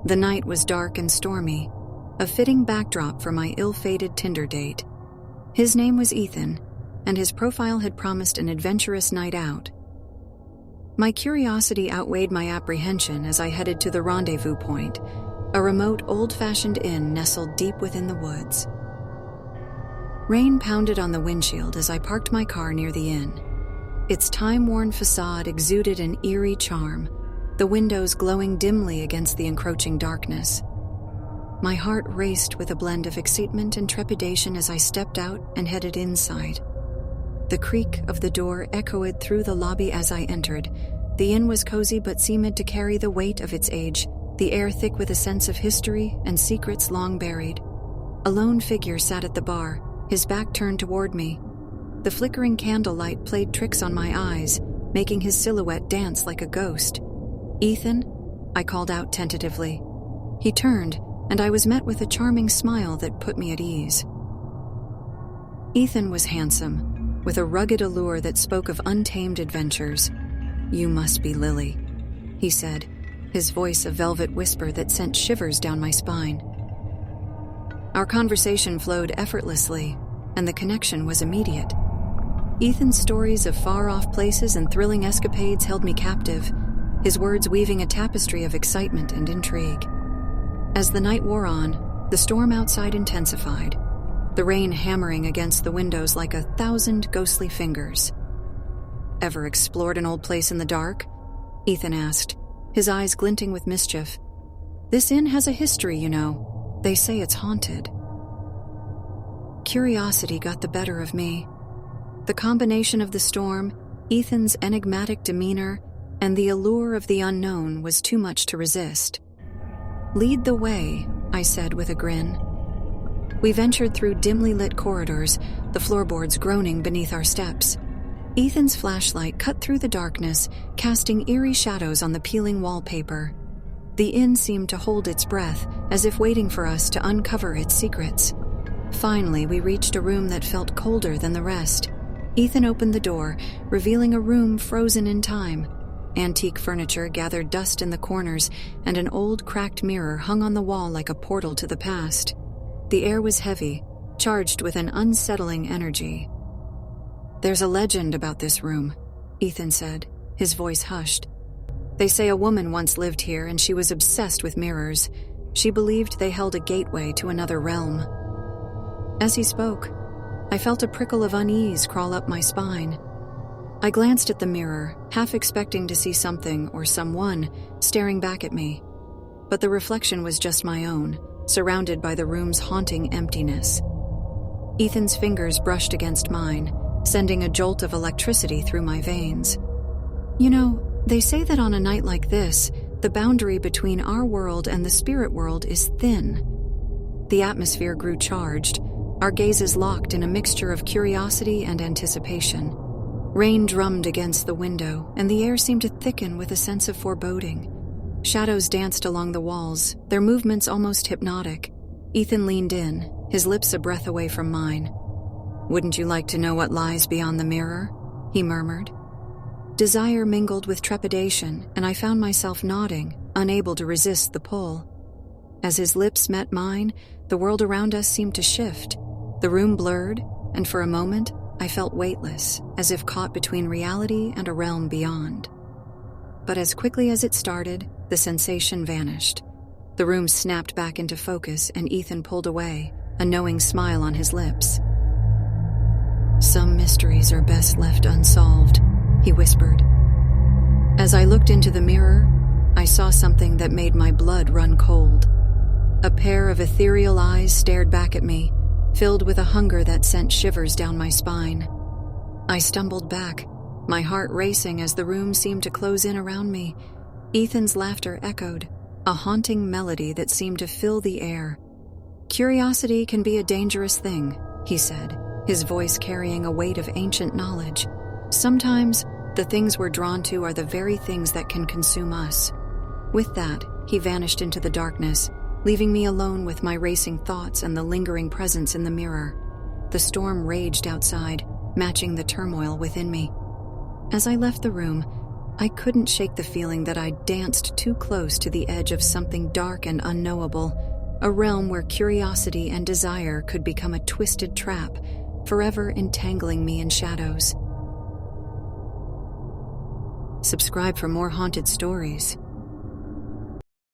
The night was dark and stormy, a fitting backdrop for my ill-fated Tinder date. His name was Ethan, and his profile had promised an adventurous night out. My curiosity outweighed my apprehension as I headed to the rendezvous point, a remote, old-fashioned inn nestled deep within the woods. Rain pounded on the windshield as I parked my car near the inn. Its time-worn facade exuded an eerie charm, the windows glowing dimly against the encroaching darkness. My heart raced with a blend of excitement and trepidation as I stepped out and headed inside. The creak of the door echoed through the lobby as I entered. The inn was cozy but seemed to carry the weight of its age, the air thick with a sense of history and secrets long buried. A lone figure sat at the bar, his back turned toward me. The flickering candlelight played tricks on my eyes, making his silhouette dance like a ghost. "Ethan?" I called out tentatively. He turned, and I was met with a charming smile that put me at ease. Ethan was handsome, with a rugged allure that spoke of untamed adventures. "You must be Lily," he said, his voice a velvet whisper that sent shivers down my spine. Our conversation flowed effortlessly, and the connection was immediate. Ethan's stories of far-off places and thrilling escapades held me captive, his words weaving a tapestry of excitement and intrigue. As the night wore on, the storm outside intensified, the rain hammering against the windows like 1,000 ghostly fingers. "Ever explored an old place in the dark?" Ethan asked, his eyes glinting with mischief. "This inn has a history, you know. They say it's haunted." Curiosity got the better of me. The combination of the storm, Ethan's enigmatic demeanor, and the allure of the unknown was too much to resist. "Lead the way," I said with a grin. We ventured through dimly lit corridors, the floorboards groaning beneath our steps. Ethan's flashlight cut through the darkness, casting eerie shadows on the peeling wallpaper. The inn seemed to hold its breath, as if waiting for us to uncover its secrets. Finally, we reached a room that felt colder than the rest. Ethan opened the door, revealing a room frozen in time. Antique furniture gathered dust in the corners, and an old cracked mirror hung on the wall like a portal to the past. The air was heavy, charged with an unsettling energy. "There's a legend about this room," Ethan said, his voice hushed. "They say a woman once lived here and she was obsessed with mirrors. She believed they held a gateway to another realm." As he spoke, I felt a prickle of unease crawl up my spine. I glanced at the mirror, half expecting to see something or someone staring back at me. But the reflection was just my own, surrounded by the room's haunting emptiness. Ethan's fingers brushed against mine, sending a jolt of electricity through my veins. "You know, they say that on a night like this, the boundary between our world and the spirit world is thin." The atmosphere grew charged, our gazes locked in a mixture of curiosity and anticipation. Rain drummed against the window, and the air seemed to thicken with a sense of foreboding. Shadows danced along the walls, their movements almost hypnotic. Ethan leaned in, his lips a breath away from mine. "Wouldn't you like to know what lies beyond the mirror?" he murmured. Desire mingled with trepidation, and I found myself nodding, unable to resist the pull. As his lips met mine, the world around us seemed to shift. The room blurred, and for a moment, I felt weightless, as if caught between reality and a realm beyond. But as quickly as it started, the sensation vanished. The room snapped back into focus, and Ethan pulled away, a knowing smile on his lips. "Some mysteries are best left unsolved," he whispered. As I looked into the mirror, I saw something that made my blood run cold. A pair of ethereal eyes stared back at me, filled with a hunger that sent shivers down my spine. I stumbled back, my heart racing as the room seemed to close in around me. Ethan's laughter echoed, a haunting melody that seemed to fill the air. "Curiosity can be a dangerous thing," he said, his voice carrying a weight of ancient knowledge. "Sometimes, the things we're drawn to are the very things that can consume us." With that, he vanished into the darkness, leaving me alone with my racing thoughts and the lingering presence in the mirror. The storm raged outside, matching the turmoil within me. As I left the room, I couldn't shake the feeling that I'd danced too close to the edge of something dark and unknowable, a realm where curiosity and desire could become a twisted trap, forever entangling me in shadows. Subscribe for more haunted stories.